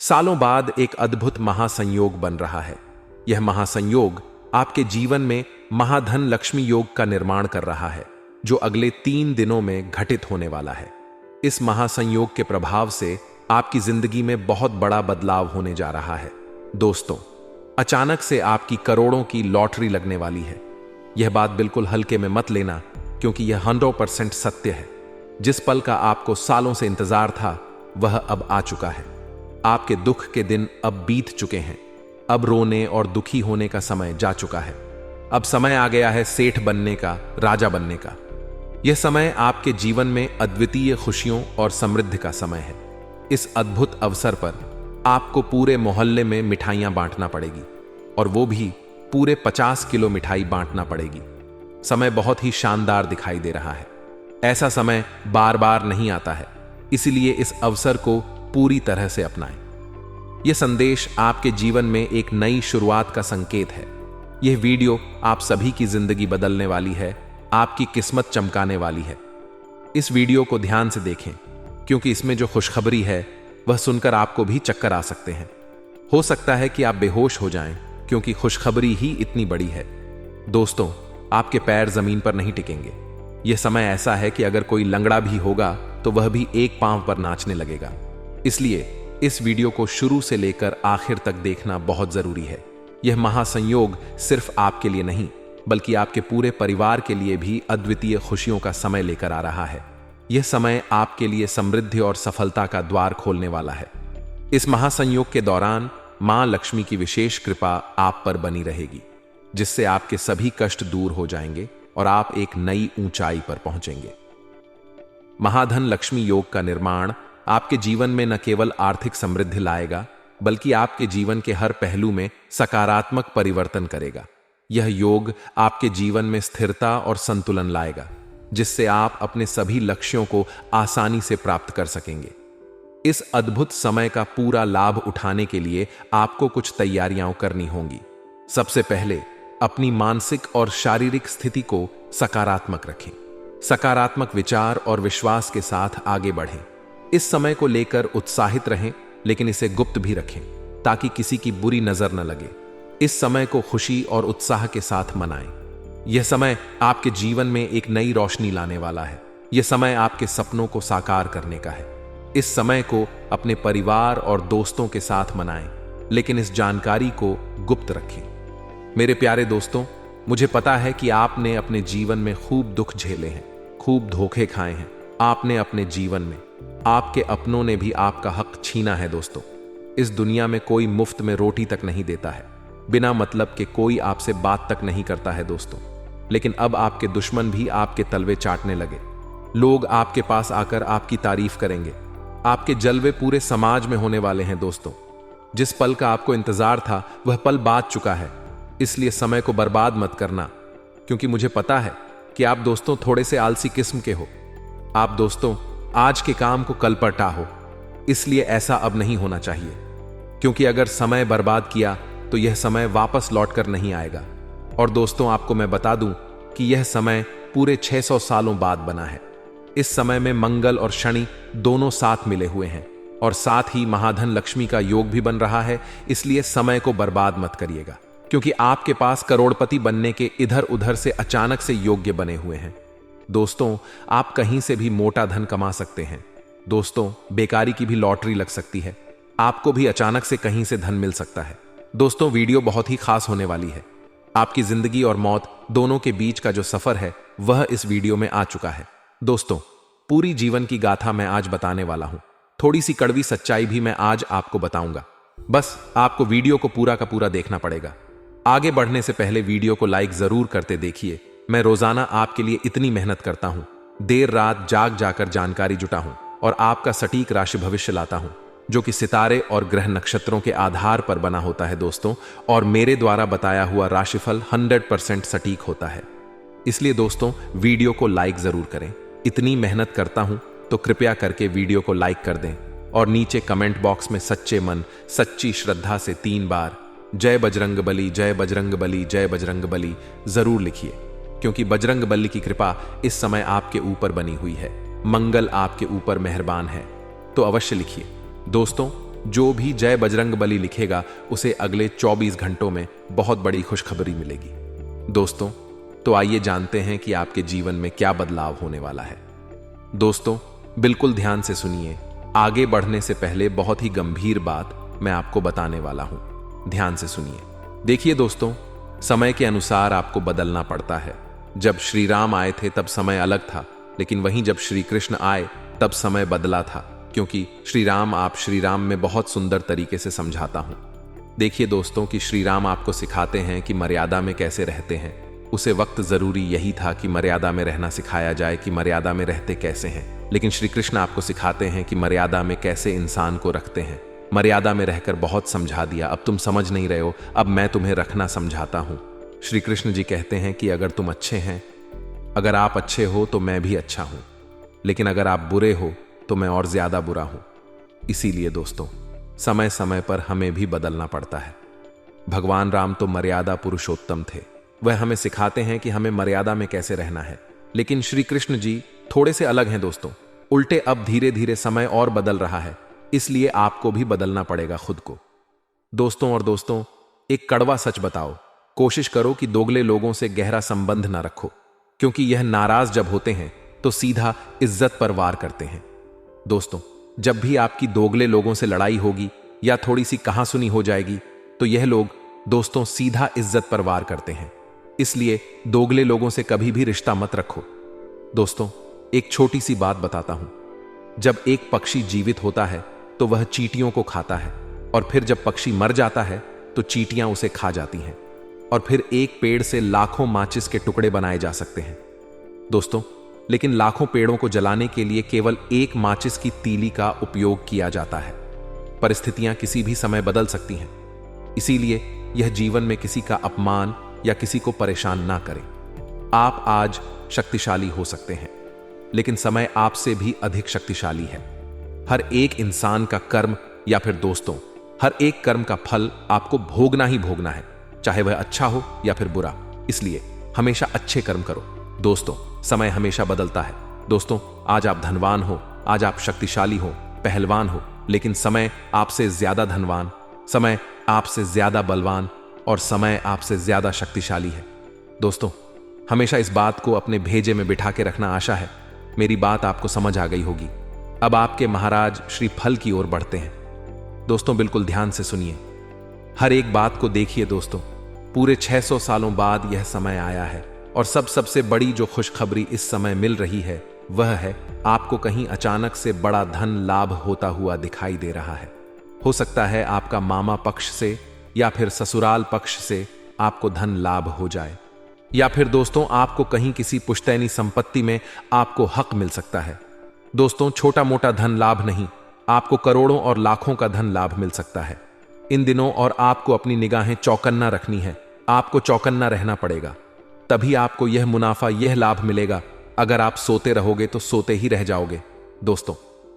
सालों बाद एक अद्भुत महासंयोग बन रहा है। यह महासंयोग आपके जीवन में महाधन लक्ष्मी योग का निर्माण कर रहा है, जो अगले 3 दिनों में घटित होने वाला है। इस महासंयोग के प्रभाव से आपकी जिंदगी में बहुत बड़ा बदलाव होने जा रहा है। दोस्तों, अचानक से आपकी करोड़ों की लॉटरी लगने वाली है। यह बात बिल्कुल हल्के में मत लेना, क्योंकि यह 100% सत्य है। जिस पल का आपको सालों से इंतजार था, वह अब आ चुका है। आपके दुख के दिन अब बीत चुके हैं। अब रोने और दुखी होने का समय जा चुका है। अब समय आ गया है सेठ बनने का, राजा बनने का। यह समय आपके जीवन में अद्वितीय खुशियों और समृद्धि का समय है। इस अद्भुत अवसर पर आपको पूरे मोहल्ले में मिठाइयां बांटना पड़ेगी, और वो भी पूरे 50 किलो मिठाई बांटना पड़ेगी। समय बहुत ही शानदार दिखाई दे रहा है। ऐसा समय बार बार नहीं आता है, इसलिए इस अवसर को पूरी तरह से अपनाएं। यह संदेश आपके जीवन में एक नई शुरुआत का संकेत है। यह वीडियो आप सभी की जिंदगी बदलने वाली है, आपकी किस्मत चमकाने वाली है। इस वीडियो को ध्यान से देखें, क्योंकि इसमें जो खुशखबरी है वह सुनकर आपको भी चक्कर आ सकते हैं। हो सकता है कि आप बेहोश हो जाएं, क्योंकि खुशखबरी ही इतनी बड़ी है। दोस्तों, आपके पैर जमीन पर नहीं टिकेंगे। यह समय ऐसा है कि अगर कोई लंगड़ा भी होगा तो वह भी एक पांव पर नाचने लगेगा। इसलिए इस वीडियो को शुरू से लेकर आखिर तक देखना बहुत जरूरी है। यह महासंयोग सिर्फ आपके लिए नहीं, बल्कि आपके पूरे परिवार के लिए भी अद्वितीय खुशियों का समय लेकर आ रहा है। यह समय आपके लिए समृद्धि और सफलता का द्वार खोलने वाला है। इस महासंयोग के दौरान मां लक्ष्मी की विशेष कृपा आप पर बनी रहेगी, जिससे आपके सभी कष्ट दूर हो जाएंगे और आप एक नई ऊंचाई पर पहुंचेंगे। महाधन लक्ष्मी योग का निर्माण आपके जीवन में न केवल आर्थिक समृद्धि लाएगा, बल्कि आपके जीवन के हर पहलू में सकारात्मक परिवर्तन करेगा। यह योग आपके जीवन में स्थिरता और संतुलन लाएगा, जिससे आप अपने सभी लक्ष्यों को आसानी से प्राप्त कर सकेंगे। इस अद्भुत समय का पूरा लाभ उठाने के लिए आपको कुछ तैयारियां करनी होंगी। सबसे पहले अपनी मानसिक और शारीरिक स्थिति को सकारात्मक रखें। सकारात्मक विचार और विश्वास के साथ आगे बढ़ें। इस समय को लेकर उत्साहित रहें, लेकिन इसे गुप्त भी रखें, ताकि किसी की बुरी नजर न लगे। इस समय को खुशी और उत्साह के साथ मनाएं। यह समय आपके जीवन में एक नई रोशनी लाने वाला है। यह समय आपके सपनों को साकार करने का है। इस समय को अपने परिवार और दोस्तों के साथ मनाएं, लेकिन इस जानकारी को गुप्त रखें। मेरे प्यारे दोस्तों, मुझे पता है कि आपने अपने जीवन में खूब दुख झेले हैं, खूब धोखे खाए हैं। आपने अपने जीवन में आपके अपनों ने भी आपका हक छीना है। दोस्तों, इस दुनिया में कोई मुफ्त में रोटी तक नहीं देता है। बिना मतलब के कोई आपसे बात तक नहीं करता है दोस्तों। लेकिन अब आपके दुश्मन भी आपके तलवे चाटने लगे। लोग आपके पास आकर आपकी तारीफ करेंगे। आपके जलवे पूरे समाज में होने वाले हैं। दोस्तों, जिस पल का आपको इंतजार था, वह पल बीत चुका है। इसलिए समय को बर्बाद मत करना, क्योंकि मुझे पता है कि आप दोस्तों थोड़े से आलसी किस्म के हो। आप दोस्तों आज के काम को कल पर टाहो। इसलिए ऐसा अब नहीं होना चाहिए, क्योंकि अगर समय बर्बाद किया तो यह समय वापस लौटकर नहीं आएगा। और दोस्तों, आपको मैं बता दूं कि यह समय पूरे 600 सालों बाद बना है। इस समय में मंगल और शनि दोनों साथ मिले हुए हैं, और साथ ही महाधन लक्ष्मी का योग भी बन रहा है। इसलिए समय को बर्बाद मत करिएगा, क्योंकि आपके पास करोड़पति बनने के इधर उधर से अचानक से योग्य बने हुए हैं। दोस्तों, आप कहीं से भी मोटा धन कमा सकते हैं। दोस्तों, बेकारी की भी लॉटरी लग सकती है। आपको भी अचानक से कहीं से धन मिल सकता है। दोस्तों, वीडियो बहुत ही खास होने वाली है। आपकी जिंदगी और मौत दोनों के बीच का जो सफर है, वह इस वीडियो में आ चुका है। दोस्तों, पूरी जीवन की गाथा मैं आज बताने वाला हूं। थोड़ी सी कड़वी सच्चाई भी मैं आज आपको बताऊंगा। बस आपको वीडियो को पूरा का पूरा देखना पड़ेगा। आगे बढ़ने से पहले वीडियो को लाइक जरूर करते देखिए। मैं रोजाना आपके लिए इतनी मेहनत करता हूं, देर रात जाग जाकर जानकारी जुटा हूं और आपका सटीक राशि भविष्य लाता हूं, जो कि सितारे और ग्रह नक्षत्रों के आधार पर बना होता है दोस्तों। और मेरे द्वारा बताया हुआ राशिफल 100% सटीक होता है। इसलिए दोस्तों, वीडियो को लाइक जरूर करें। इतनी मेहनत करता हूं तो कृपया करके वीडियो को लाइक कर दें, और नीचे कमेंट बॉक्स में सच्चे मन सच्ची श्रद्धा से 3 बार जय बजरंग बली, जय बजरंग बली, जय बजरंग बली जरूर लिखिए, क्योंकि बजरंग बली की कृपा इस समय आपके ऊपर बनी हुई है। मंगल आपके ऊपर मेहरबान है, तो अवश्य लिखिए। दोस्तों, जो भी जय बजरंगबली लिखेगा उसे अगले 24 घंटों में बहुत बड़ी खुशखबरी मिलेगी। दोस्तों, तो आइए जानते हैं कि आपके जीवन में क्या बदलाव होने वाला है। दोस्तों, बिल्कुल ध्यान से सुनिए। आगे बढ़ने से पहले बहुत ही गंभीर बात मैं आपको बताने वाला हूं। ध्यान से सुनिए। देखिए दोस्तों, समय के अनुसार आपको बदलना पड़ता है। जब श्री राम आए थे तब समय अलग था, लेकिन वहीं जब श्री कृष्ण आए तब समय बदला था, क्योंकि श्री राम में बहुत सुंदर तरीके से समझाता हूं। देखिए दोस्तों कि श्री राम आपको सिखाते हैं कि मर्यादा में कैसे रहते हैं। उसे वक्त जरूरी यही था कि मर्यादा में रहना सिखाया जाए कि मर्यादा में रहते कैसे हैं, लेकिन श्री कृष्ण आपको सिखाते हैं कि मर्यादा में कैसे इंसान को रखते हैं। मर्यादा में रहकर बहुत समझा दिया, अब तुम समझ नहीं रहे हो, अब मैं तुम्हें रखना समझाता हूं। श्री कृष्ण जी कहते हैं कि अगर तुम अच्छे हैं, अगर आप अच्छे हो तो मैं भी अच्छा हूं, लेकिन अगर आप बुरे हो तो मैं और ज्यादा बुरा हूं। इसीलिए दोस्तों, समय समय पर हमें भी बदलना पड़ता है। भगवान राम तो मर्यादा पुरुषोत्तम थे, वह हमें सिखाते हैं कि हमें मर्यादा में कैसे रहना है। लेकिन श्री कृष्ण जी थोड़े से अलग हैं दोस्तों। उल्टे अब धीरे धीरे समय और बदल रहा है, इसलिए आपको भी बदलना पड़ेगा खुद को। दोस्तों, एक कड़वा सच बताओ, कोशिश करो कि दोगले लोगों से गहरा संबंध ना रखो, क्योंकि यह नाराज जब होते हैं तो सीधा इज्जत पर वार करते हैं। दोस्तों, जब भी आपकी दोगले लोगों से लड़ाई होगी या थोड़ी सी कहासुनी हो जाएगी तो यह लोग दोस्तों सीधा इज्जत पर वार करते हैं। इसलिए दोगले लोगों से कभी भी रिश्ता मत रखो। दोस्तों, एक छोटी सी बात बताता हूं। जब एक पक्षी जीवित होता है तो वह चींटियों को खाता है, और फिर जब पक्षी मर जाता है तो चींटियां उसे खा जाती हैं, और फिर एक पेड़ से लाखों माचिस के टुकड़े बनाए जा सकते हैं दोस्तों, लेकिन लाखों पेड़ों को जलाने के लिए केवल एक माचिस की तीली का उपयोग किया जाता है। परिस्थितियां किसी भी समय बदल सकती हैं, इसीलिए यह जीवन में किसी का अपमान या किसी को परेशान ना करें। आप आज शक्तिशाली हो सकते हैं, लेकिन समय आपसे भी अधिक शक्तिशाली है। हर एक इंसान का कर्म या फिर दोस्तों, हर एक कर्म का फल आपको भोगना ही भोगना है, चाहे वह अच्छा हो या फिर बुरा। इसलिए हमेशा अच्छे कर्म करो। दोस्तों, समय हमेशा बदलता है। दोस्तों, आज आप धनवान हो, आज आप शक्तिशाली हो, पहलवान हो, लेकिन समय आपसे ज्यादा धनवान, समय आपसे ज्यादा बलवान और समय आपसे ज्यादा शक्तिशाली है। दोस्तों, हमेशा इस बात को अपने भेजे में बिठा के रखना। आशा है मेरी बात आपको समझ आ गई होगी। अब आपके महाराज श्री फल की ओर बढ़ते हैं। दोस्तों, बिल्कुल ध्यान से सुनिए, हर एक बात को देखिए। दोस्तों, पूरे 600 सालों बाद यह समय आया है, और सबसे बड़ी जो खुशखबरी इस समय मिल रही है वह है आपको कहीं अचानक से बड़ा धन लाभ होता हुआ दिखाई दे रहा है। हो सकता है आपका मामा पक्ष से या फिर ससुराल पक्ष से आपको धन लाभ हो जाए, या फिर दोस्तों आपको कहीं किसी पुश्तैनी संपत्ति में आपको हक मिल सकता है। दोस्तों, छोटा मोटा धन लाभ नहीं, आपको करोड़ों और लाखों का धन लाभ मिल सकता है इन दिनों, और आपको अपनी निगाहें चौकन्ना रखनी है। आपको चौकन्ना रहना पड़ेगा, तभी आपको यह मुनाफा, यह लाभ मिलेगा। अगर आप सोते रहोगे तो सोते ही रह जाओगे। दोस्तों,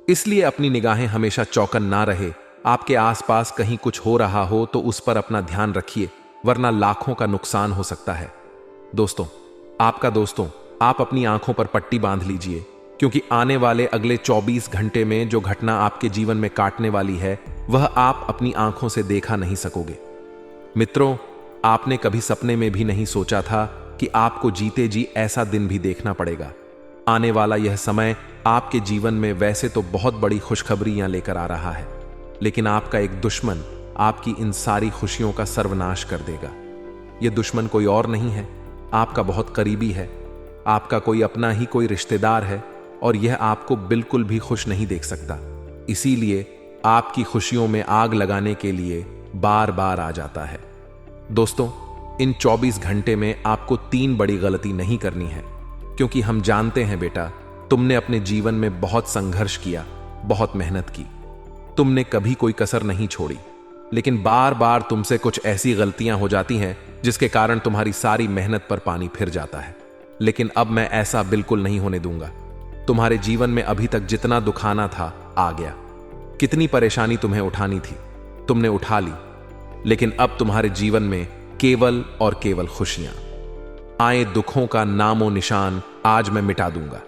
इसलिए अपनी निगाहें हमेशा चौकन्ना रहे। आपके आसपास कहीं कुछ हो रहा हो तो उस पर अपना ध्यान रखिए, वरना लाखों का नुकसान हो सकता है। दोस्तों, आप अपनी आंखों पर पट्टी बांध लीजिए, क्योंकि आने वाले अगले 24 घंटे में जो घटना आपके जीवन में काटने वाली है वह आप अपनी आंखों से देखा नहीं सकोगे। मित्रों, आपने कभी सपने में भी नहीं सोचा था कि आपको जीते जी ऐसा दिन भी देखना पड़ेगा। आने वाला यह समय आपके जीवन में वैसे तो बहुत बड़ी खुशखबरियां लेकर आ रहा है, लेकिन आपका एक दुश्मन आपकी इन सारी खुशियों का सर्वनाश कर देगा। यह दुश्मन कोई और नहीं है, आपका बहुत करीबी है, आपका कोई अपना ही कोई रिश्तेदार है, और यह आपको बिल्कुल भी खुश नहीं देख सकता। इसीलिए आपकी खुशियों में आग लगाने के लिए बार बार आ जाता है। दोस्तों, इन 24 घंटे में आपको 3 बड़ी गलती नहीं करनी है, क्योंकि हम जानते हैं बेटा, तुमने अपने जीवन में बहुत संघर्ष किया, बहुत मेहनत की, तुमने कभी कोई कसर नहीं छोड़ी, लेकिन बार बार तुमसे कुछ ऐसी गलतियां हो जाती हैं जिसके कारण तुम्हारी सारी मेहनत पर पानी फिर जाता है। लेकिन अब मैं ऐसा बिल्कुल नहीं होने दूंगा। तुम्हारे जीवन में अभी तक जितना दुखाना था आ गया, कितनी परेशानी तुम्हें उठानी थी तुमने उठा ली, लेकिन अब तुम्हारे जीवन में केवल और केवल खुशियां। आए दुखों का नामो निशान आज मैं मिटा दूंगा।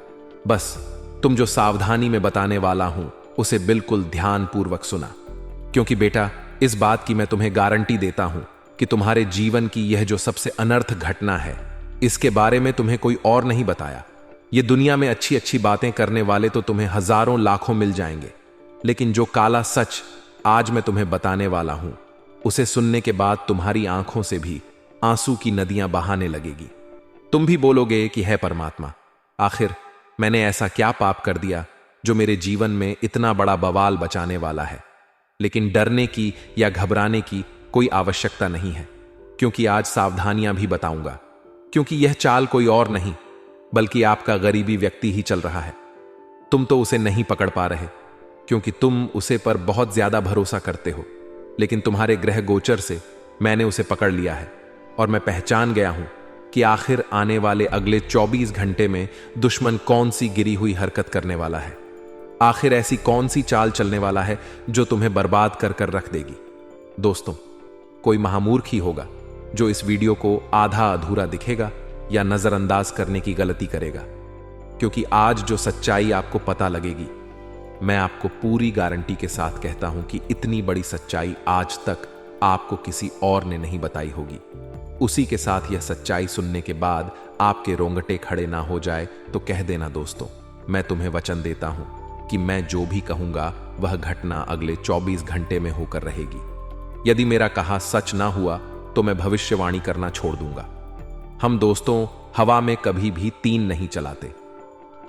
बस तुम जो सावधानी में बताने वाला हूं उसे बिल्कुल ध्यानपूर्वक सुना। क्योंकि बेटा, इस बात की मैं तुम्हें गारंटी देता हूं कि तुम्हारे जीवन की यह जो सबसे अनर्थ घटना है, इसके बारे में तुम्हें कोई और नहीं बताया। ये दुनिया में अच्छी अच्छी बातें करने वाले तो तुम्हें हजारों लाखों मिल जाएंगे, लेकिन जो काला सच आज मैं तुम्हें बताने वाला हूं, उसे सुनने के बाद तुम्हारी आंखों से भी आंसू की नदियां बहाने लगेगी। तुम भी बोलोगे कि है परमात्मा, आखिर मैंने ऐसा क्या पाप कर दिया जो मेरे जीवन में इतना बड़ा बवाल बचाने वाला है। लेकिन डरने की या घबराने की कोई आवश्यकता नहीं है, क्योंकि आज सावधानियां भी बताऊंगा। क्योंकि यह चाल कोई और नहीं बल्कि आपका गरीबी व्यक्ति ही चल रहा है। तुम तो उसे नहीं पकड़ पा रहे, क्योंकि तुम उसे पर बहुत ज्यादा भरोसा करते हो। लेकिन तुम्हारे ग्रह गोचर से मैंने उसे पकड़ लिया है और मैं पहचान गया हूं कि आखिर आने वाले अगले 24 घंटे में दुश्मन कौन सी गिरी हुई हरकत करने वाला है। आखिर ऐसी कौन सी चाल चलने वाला है जो तुम्हें बर्बाद कर कर रख देगी। दोस्तों, कोई महामूर्ख ही होगा जो इस वीडियो को आधा अधूरा दिखेगा या नजरअंदाज करने की गलती करेगा, क्योंकि आज जो सच्चाई आपको पता लगेगी, मैं आपको पूरी गारंटी के साथ कहता हूं कि इतनी बड़ी सच्चाई आज तक आपको किसी और ने नहीं बताई होगी। उसी के साथ यह सच्चाई सुनने के बाद आपके रोंगटे खड़े ना हो जाए तो कह देना दोस्तों, मैं तुम्हें वचन देता हूं कि मैं जो भी कहूंगा वह घटना अगले 24 घंटे में होकर रहेगी। यदि मेरा कहा सच ना हुआ तो मैं भविष्यवाणी करना छोड़ दूंगा। हम दोस्तों हवा में कभी भी तीन नहीं चलाते।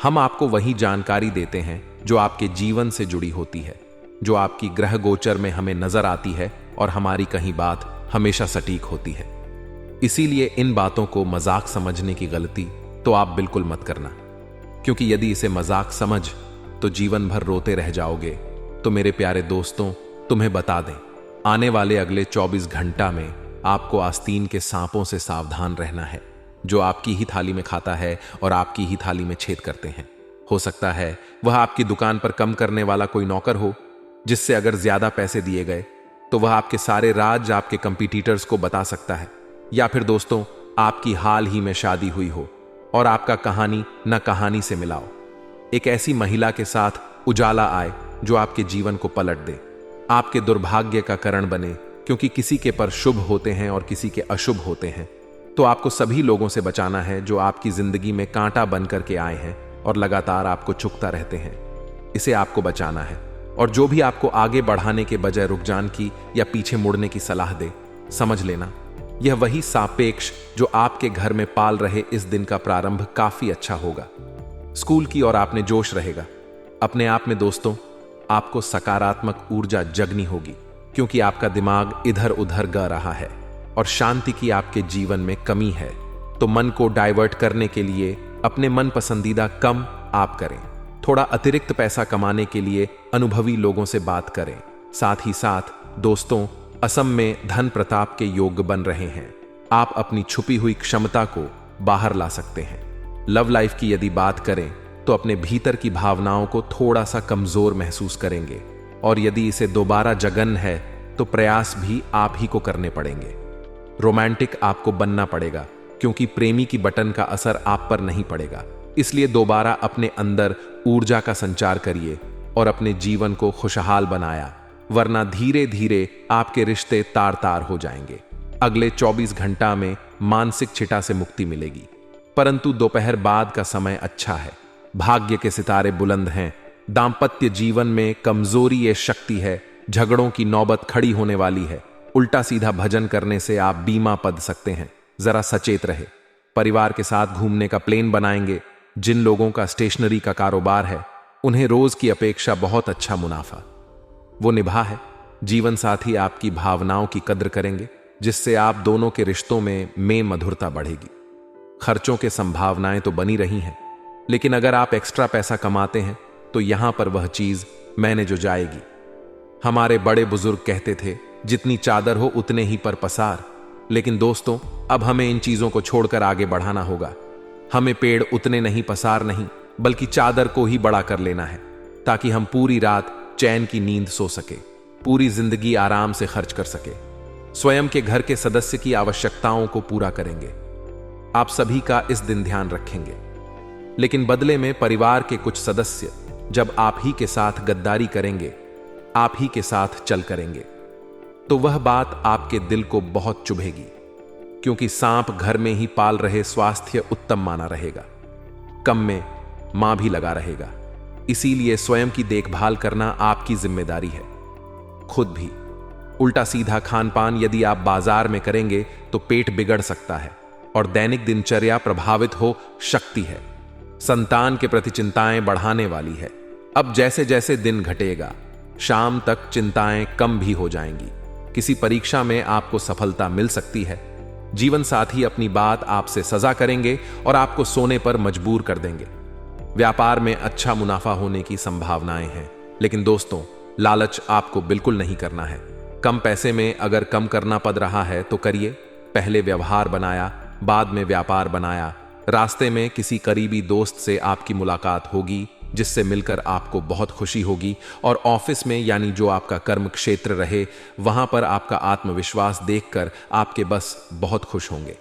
हम आपको वही जानकारी देते हैं जो आपके जीवन से जुड़ी होती है, जो आपकी ग्रह गोचर में हमें नजर आती है, और हमारी कहीं बात हमेशा सटीक होती है। इसीलिए इन बातों को मजाक समझने की गलती तो आप बिल्कुल मत करना, क्योंकि यदि इसे मजाक समझ तो जीवन भर रोते रह जाओगे। तो मेरे प्यारे दोस्तों, तुम्हें बता दें, आने वाले अगले 24 घंटा में आपको आस्तीन के सांपों से सावधान रहना है, जो आपकी ही थाली में खाता है और आपकी ही थाली में छेद करते हैं। हो सकता है वह आपकी दुकान पर कम करने वाला कोई नौकर हो, जिससे अगर ज्यादा पैसे दिए गए तो वह आपके सारे राज आपके कंपटीटर्स को बता सकता है। या फिर दोस्तों, आपकी हाल ही में शादी हुई हो और आपका कहानी न कहानी से मिलाओ। एक ऐसी महिला के साथ उजाला आए जो आपके जीवन को पलट दे, आपके दुर्भाग्य का कारण बने, क्योंकि किसी के पर शुभ होते हैं और किसी के अशुभ होते हैं। तो आपको सभी लोगों से बचाना है जो आपकी जिंदगी में कांटा बन करके आए हैं और लगातार आपको चुकता रहते हैं। इसे आपको बचाना है। और जो भी आपको आगे बढ़ाने के बजाय रुकजान की या पीछे मुड़ने की सलाह दे, समझ लेना यह वही सापेक्ष जो आपके घर में पाल रहे इस दिन का प्रारंभ काफी अच्छा होगा। स्कूल की ओर आपने जोश रहेगा। अपने आप में दोस्तों, आपको सकारात्मक ऊर्जा जगनी होगी, क्योंकि आपका दिमाग इधर उधर गा रहा है और शांति की आपके जीवन में कमी है। तो मन को डाइवर्ट करने के लिए अपने मन पसंदीदा कम आप करें। थोड़ा अतिरिक्त पैसा कमाने के लिए अनुभवी लोगों से बात करें। साथ ही साथ दोस्तों, असम में धन प्रताप के योग बन रहे हैं। आप अपनी छुपी हुई क्षमता को बाहर ला सकते हैं। लव लाइफ की यदि बात करें तो अपने भीतर की भावनाओं को थोड़ा सा कमजोर महसूस करेंगे, और यदि इसे दोबारा जगन है तो प्रयास भी आप ही को करने पड़ेंगे। रोमांटिक आपको बनना पड़ेगा, क्योंकि प्रेमी की बटन का असर आप पर नहीं पड़ेगा। इसलिए दोबारा अपने अंदर ऊर्जा का संचार करिए और अपने जीवन को खुशहाल बनाया, वरना धीरे धीरे आपके रिश्ते तार तार हो जाएंगे। अगले 24 घंटा में मानसिक चिटा से मुक्ति मिलेगी, परंतु दोपहर बाद का समय अच्छा है। भाग्य के सितारे बुलंद हैं। दाम्पत्य जीवन में कमजोरी ये शक्ति है। झगड़ों की नौबत खड़ी होने वाली है। उल्टा सीधा भजन करने से आप बीमा पद सकते हैं। जरा सचेत रहे। परिवार के साथ घूमने का प्लान बनाएंगे। जिन लोगों का स्टेशनरी का कारोबार है, उन्हें रोज की अपेक्षा बहुत अच्छा मुनाफा वो निभा है। जीवन साथी आपकी भावनाओं की कद्र करेंगे, जिससे आप दोनों के रिश्तों में मधुरता बढ़ेगी। खर्चों के संभावनाएं तो बनी रही हैं, लेकिन अगर आप एक्स्ट्रा पैसा कमाते हैं तो यहां पर वह चीज मैंने जो जाएगी। हमारे बड़े बुजुर्ग कहते थे, जितनी चादर हो उतने ही पर पसार। लेकिन दोस्तों, अब हमें इन चीजों को छोड़कर आगे बढ़ाना होगा। हमें पेड़ उतने नहीं पसार नहीं, बल्कि चादर को ही बड़ा कर लेना है, ताकि हम पूरी रात चैन की नींद सो सके, पूरी जिंदगी आराम से खर्च कर सके, स्वयं के घर के सदस्य की आवश्यकताओं को पूरा करेंगे। आप सभी का इस दिन ध्यान रखेंगे, लेकिन बदले में परिवार के कुछ सदस्य जब आप ही के साथ गद्दारी करेंगे आप ही के साथ चल करेंगे, तो वह बात आपके दिल को बहुत चुभेगी, क्योंकि सांप घर में ही पाल रहे स्वास्थ्य उत्तम माना रहेगा, कम में मां भी लगा रहेगा। इसीलिए स्वयं की देखभाल करना आपकी जिम्मेदारी है, खुद भी। उल्टा सीधा खान पान यदि आप बाजार में करेंगे तो पेट बिगड़ सकता है और दैनिक दिनचर्या प्रभावित हो सकती है। संतान के प्रति चिंताएं बढ़ाने वाली है। अब जैसे जैसे दिन घटेगा, शाम तक चिंताएं कम भी हो जाएंगी। किसी परीक्षा में आपको सफलता मिल सकती है। जीवन साथी अपनी बात आपसे सजा करेंगे और आपको सोने पर मजबूर कर देंगे। व्यापार में अच्छा मुनाफा होने की संभावनाएं हैं, लेकिन दोस्तों, लालच आपको बिल्कुल नहीं करना है। कम पैसे में अगर कम करना पड़ रहा है तो करिए। पहले व्यवहार बनाया, बाद में व्यापार बनाया। रास्ते में किसी करीबी दोस्त से आपकी मुलाकात होगी, जिससे मिलकर आपको बहुत खुशी होगी। और ऑफिस में, यानी जो आपका कर्म क्षेत्र रहे, वहां पर आपका आत्मविश्वास देखकर आपके बस बहुत खुश होंगे।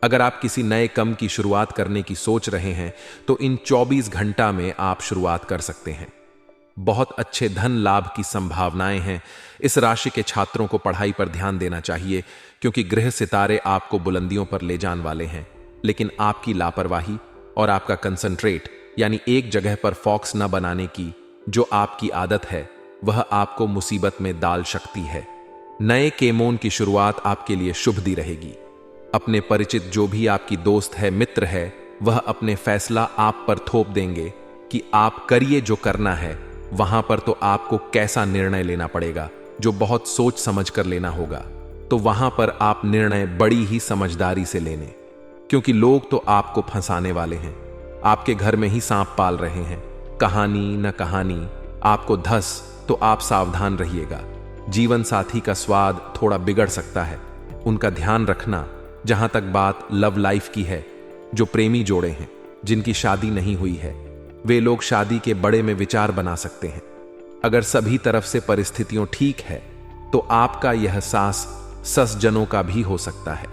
अगर आप किसी नए काम की शुरुआत करने की सोच रहे हैं तो इन 24 घंटा में आप शुरुआत कर सकते हैं। बहुत अच्छे धन लाभ की संभावनाएं हैं। इस राशि के छात्रों को पढ़ाई पर ध्यान देना चाहिए, क्योंकि ग्रह सितारे आपको बुलंदियों पर ले जाने वाले हैं। लेकिन आपकी लापरवाही और आपका कंसंट्रेट, यानी एक जगह पर फोकस न बनाने की जो आपकी आदत है, वह आपको मुसीबत में डाल सकती है। नए केमोन की शुरुआत आपके लिए शुभ दी रहेगी। अपने परिचित जो भी आपकी दोस्त है, मित्र है, वह अपने फैसला आप पर थोप देंगे कि आप करिए जो करना है। वहां पर तो आपको कैसा निर्णय लेना पड़ेगा, जो बहुत सोच समझ कर लेना होगा। तो वहां पर आप निर्णय बड़ी ही समझदारी से लेने, क्योंकि लोग तो आपको फंसाने वाले हैं। आपके घर में ही सांप पाल रहे हैं। कहानी न कहानी आपको धस, तो आप सावधान रहिएगा। जीवन साथी का स्वाद थोड़ा बिगड़ सकता है, उनका ध्यान रखना। जहां तक बात लव लाइफ की है, जो प्रेमी जोड़े हैं, जिनकी शादी नहीं हुई है, वे लोग शादी के बड़े में विचार बना सकते हैं। अगर सभी तरफ से परिस्थितियां ठीक है तो आपका यह सास सस जनों का भी हो सकता है।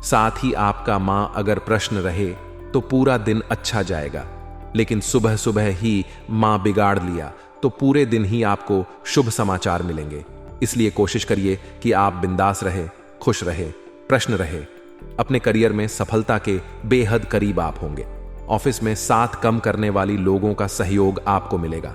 साथ ही आपका मां अगर प्रश्न रहे तो पूरा दिन अच्छा जाएगा, लेकिन सुबह सुबह ही मां बिगाड़ लिया तो पूरे दिन ही आपको शुभ समाचार मिलेंगे। इसलिए कोशिश करिए कि आप बिंदास रहे, खुश रहे, प्रश्न रहे। अपने करियर में सफलता के बेहद करीब आप होंगे। ऑफिस में साथ कम करने वाली लोगों का सहयोग आपको मिलेगा।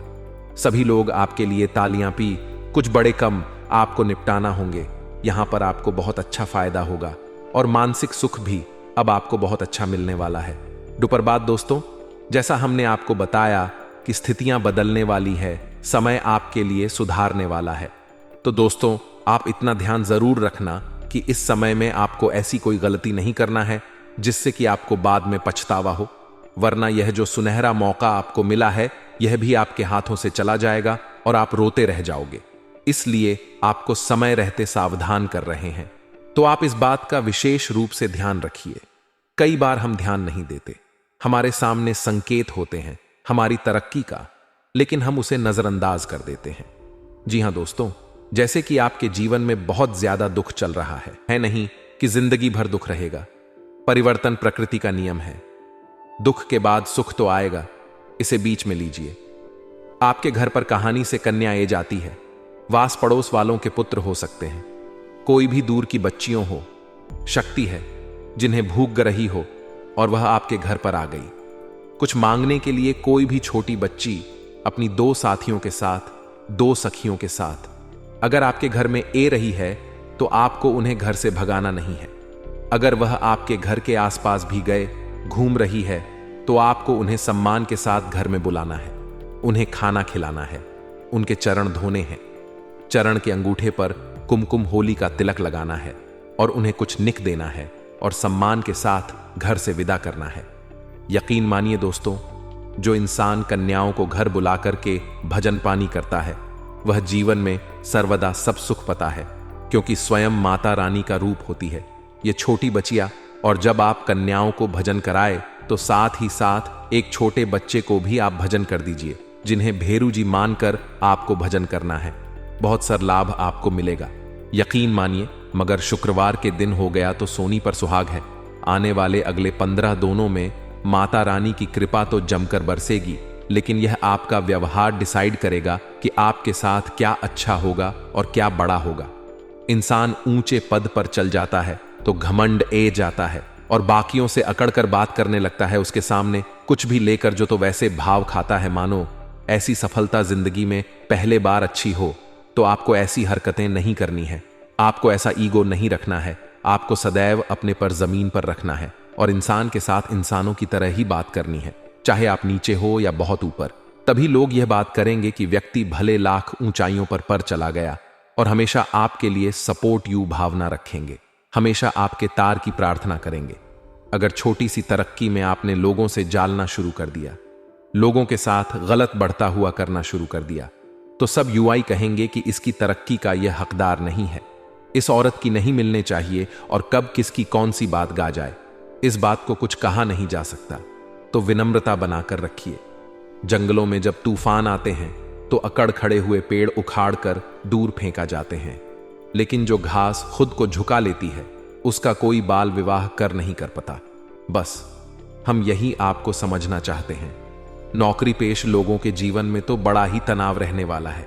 सभी लोग आपके लिए तालियां पी कुछ बड़े कम आपको निपटाना होंगे। यहां पर आपको बहुत अच्छा फायदा होगा और मानसिक सुख भी अब आपको बहुत अच्छा मिलने वाला है। दोपहर बाद दोस्तों, जैसा हमने आपको बताया कि स्थितियां बदलने वाली है, समय आपके लिए सुधारने वाला है। तो दोस्तों, आप इतना ध्यान जरूर रखना कि इस समय में आपको ऐसी कोई गलती नहीं करना है जिससे कि आपको बाद में पछतावा हो, वरना यह जो सुनहरा मौका आपको मिला है, यह भी आपके हाथों से चला जाएगा और आप रोते रह जाओगे। इसलिए आपको समय रहते सावधान कर रहे हैं। तो आप इस बात का विशेष रूप से ध्यान रखिए। कई बार हम ध्यान नहीं देते, हमारे सामने संकेत होते हैं हमारी तरक्की का, लेकिन हम उसे नजरअंदाज कर देते हैं। जी हां दोस्तों, जैसे कि आपके जीवन में बहुत ज्यादा दुख चल रहा है नहीं कि जिंदगी भर दुख रहेगा। परिवर्तन प्रकृति का नियम है। दुख के बाद सुख तो आएगा, इसे बीच में लीजिए। आपके घर पर कहानी से कन्या ए जाती है। वास पड़ोस वालों के पुत्र हो सकते हैं, कोई भी दूर की बच्चियों हो। शक्ति है जिन्हें भूख रही हो और वह आपके घर पर आ गई। कुछ मांगने के लिए कोई भी छोटी बच्ची अपनी 2 साथियों के साथ, 2 सखियों के साथ अगर आपके घर में ए रही है तो आपको उन्हें घर से भगाना नहीं है। अगर वह आपके घर के आसपास भी गए, घूम रही है, तो आपको उन्हें सम्मान के साथ घर में बुलाना है, उन्हें खाना खिलाना है, उनके चरण धोने हैं, चरण के अंगूठे पर कुमकुम होली का तिलक लगाना है और उन्हें कुछ निक देना है और सम्मान के साथ घर से विदा करना है। यकीन मानिए दोस्तों, जो इंसान कन्याओं को घर बुला करके भजन पानी करता है, वह जीवन में सर्वदा सब सुख पाता है, क्योंकि स्वयं माता रानी का रूप होती है ये छोटी बचिया। और जब आप कन्याओं को भजन कराए तो साथ ही साथ एक छोटे बच्चे को भी आप भजन कर दीजिए, जिन्हें भेरू जी मानकर आपको भजन करना है। बहुत सारा लाभ आपको मिलेगा, यकीन मानिए। मगर शुक्रवार के दिन हो गया तो सोनी पर सुहाग है। आने वाले अगले 15 दोनों में माता रानी की कृपा तो जमकर बरसेगी। लेकिन यह आपका व्यवहार डिसाइड करेगा कि आपके साथ क्या अच्छा होगा और क्या बड़ा होगा। इंसान ऊंचे पद पर चल जाता है तो घमंड ए जाता है और बाकियों से अकड़कर बात करने लगता है उसके सामने कुछ भी लेकर, जो तो वैसे भाव खाता है मानो ऐसी सफलता जिंदगी में पहले बार अच्छी हो। तो आपको ऐसी हरकतें नहीं करनी है, आपको ऐसा ईगो नहीं रखना है, आपको सदैव अपने पर जमीन पर रखना है और इंसान के साथ इंसानों की तरह ही बात करनी है, चाहे आप नीचे हो या बहुत ऊपर। तभी लोग यह बात करेंगे कि व्यक्ति भले लाख ऊंचाइयों पर चला गया, और हमेशा आपके लिए सपोर्ट यू भावना रखेंगे, हमेशा आपके तार की प्रार्थना करेंगे। अगर छोटी सी तरक्की में आपने लोगों से जालना शुरू कर दिया, लोगों के साथ गलत बढ़ता हुआ करना शुरू कर दिया, तो सब युवाई कहेंगे कि इसकी तरक्की का यह हकदार नहीं है, इस औरत की नहीं मिलने चाहिए, और कब किसकी कौन सी बात गा जाए इस बात को कुछ कहा नहीं जा सकता। तो विनम्रता बनाकर रखिए। जंगलों में जब तूफान आते हैं तो अकड़ खड़े हुए पेड़ उखाड़ कर दूर फेंका जाते हैं, लेकिन जो घास खुद को झुका लेती है उसका कोई बाल विवाह कर नहीं कर पाता। बस हम यही आपको समझना चाहते हैं। नौकरी पेश लोगों के जीवन में तो बड़ा ही तनाव रहने वाला है,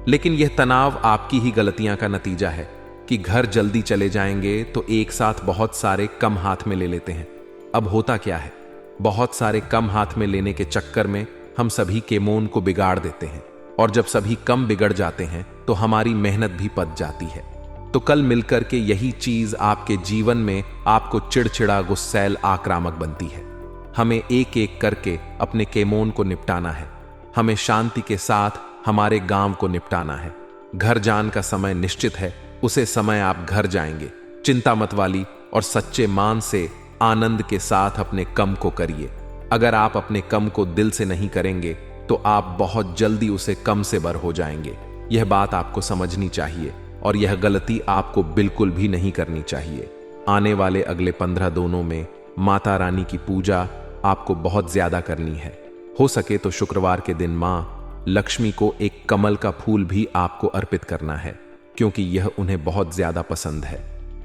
लेकिन यह तनाव आपकी ही गलतियां का नतीजा है कि घर जल्दी चले जाएंगे तो एक साथ बहुत सारे कम हाथ में ले लेते हैं। अब होता क्या है, बहुत सारे कम हाथ में लेने के चक्कर में हम सभी के मोन को बिगाड़ देते हैं, और जब सभी कम बिगड़ जाते हैं तो हमारी मेहनत भी पच जाती है। तो कल मिलकर के यही चीज आपके जीवन में आपको चिड़चिड़ा, गुस्सैल, आक्रामक बनती है। हमें एक एक करके अपने केमोन को निपटाना है, हमें शांति के साथ हमारे गांव को निपटाना है। घर जान का समय निश्चित है, उसे समय आप घर जाएंगे। चिंता मत वाली और सच्चे मान से आनंद के साथ अपने कम को करिए। अगर आप अपने कम को दिल से नहीं करेंगे तो आप बहुत जल्दी उसे कम से बर हो जाएंगे। यह बात आपको समझनी चाहिए और यह गलती आपको बिल्कुल भी नहीं करनी चाहिए। आने वाले अगले 15 दिनों में माता रानी की पूजा आपको बहुत ज्यादा करनी है। हो सके तो शुक्रवार के दिन मां लक्ष्मी को एक कमल का फूल भी आपको अर्पित करना है, क्योंकि यह उन्हें बहुत ज्यादा पसंद है।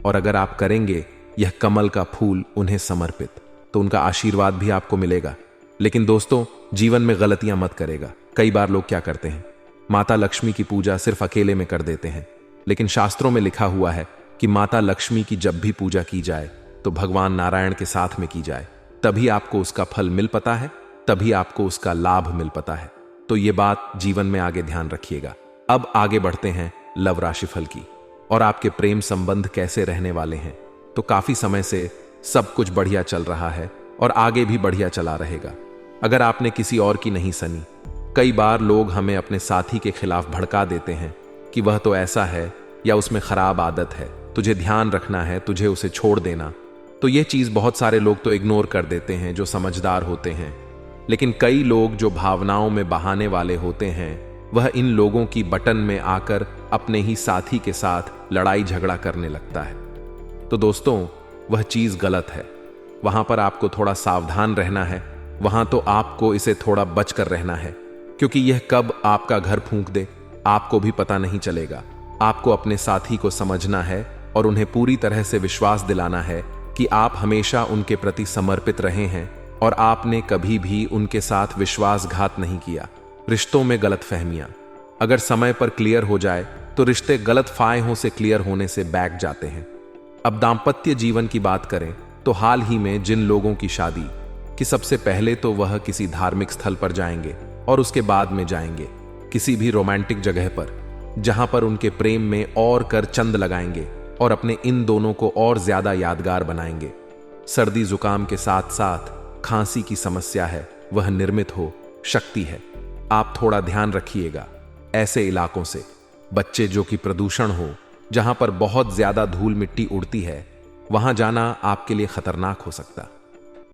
और अगर आप करेंगे यह कमल का फूल उन्हें समर्पित, तो उनका आशीर्वाद भी आपको मिलेगा। लेकिन दोस्तों, जीवन में गलतियां मत करेगा। कई बार लोग क्या करते हैं, माता लक्ष्मी की पूजा सिर्फ अकेले में कर देते हैं, लेकिन शास्त्रों में लिखा हुआ है कि माता लक्ष्मी की जब भी पूजा की जाए तो भगवान नारायण के साथ में की जाए, तभी आपको उसका फल मिल पाता है, तभी आपको उसका लाभ मिल पाता है। तो ये बात जीवन में आगे ध्यान रखिएगा। अब आगे बढ़ते हैं लव राशिफल की, और आपके प्रेम संबंध कैसे रहने वाले हैं। तो काफी समय से सब कुछ बढ़िया चल रहा है और आगे भी बढ़िया चला रहेगा, अगर आपने किसी और की नहीं सुनी। कई बार लोग हमें अपने साथी के खिलाफ भड़का देते हैं कि वह तो ऐसा है या उसमें खराब आदत है, तुझे ध्यान रखना है, तुझे उसे छोड़ देना। तो यह चीज बहुत सारे लोग तो इग्नोर कर देते हैं जो समझदार होते हैं, लेकिन कई लोग जो भावनाओं में बहाने वाले होते हैं वह इन लोगों की बटन में आकर अपने ही साथी के साथ लड़ाई झगड़ा करने लगता है। तो दोस्तों, वह चीज गलत है, वहां पर आपको थोड़ा सावधान रहना है, वहां तो आपको इसे थोड़ा बचकर रहना है, क्योंकि यह कब आपका घर फूंक दे आपको भी पता नहीं चलेगा। आपको अपने साथी को समझना है और उन्हें पूरी तरह से विश्वास दिलाना है कि आप हमेशा उनके प्रति समर्पित रहे हैं और आपने कभी भी उनके साथ विश्वासघात नहीं किया। रिश्तों में गलतफहमियां अगर समय पर क्लियर हो जाए तो रिश्ते गलत फायदों से क्लियर होने से बैक जाते हैं। अब दाम्पत्य जीवन की बात करें तो हाल ही में जिन लोगों की शादी कि सबसे पहले तो वह किसी धार्मिक स्थल पर जाएंगे और उसके बाद में जाएंगे किसी भी रोमांटिक जगह पर, जहां पर उनके प्रेम में और कर चंद लगाएंगे और अपने इन दोनों को और ज्यादा यादगार बनाएंगे। सर्दी जुकाम के साथ साथ खांसी की समस्या है, वह निर्मित हो शक्ति है। आप थोड़ा ध्यान रखिएगा ऐसे इलाकों से। बच्चे जो कि प्रदूषण हो, जहां पर बहुत ज्यादा धूल मिट्टी उड़ती है, वहां जाना आपके लिए खतरनाक हो सकता।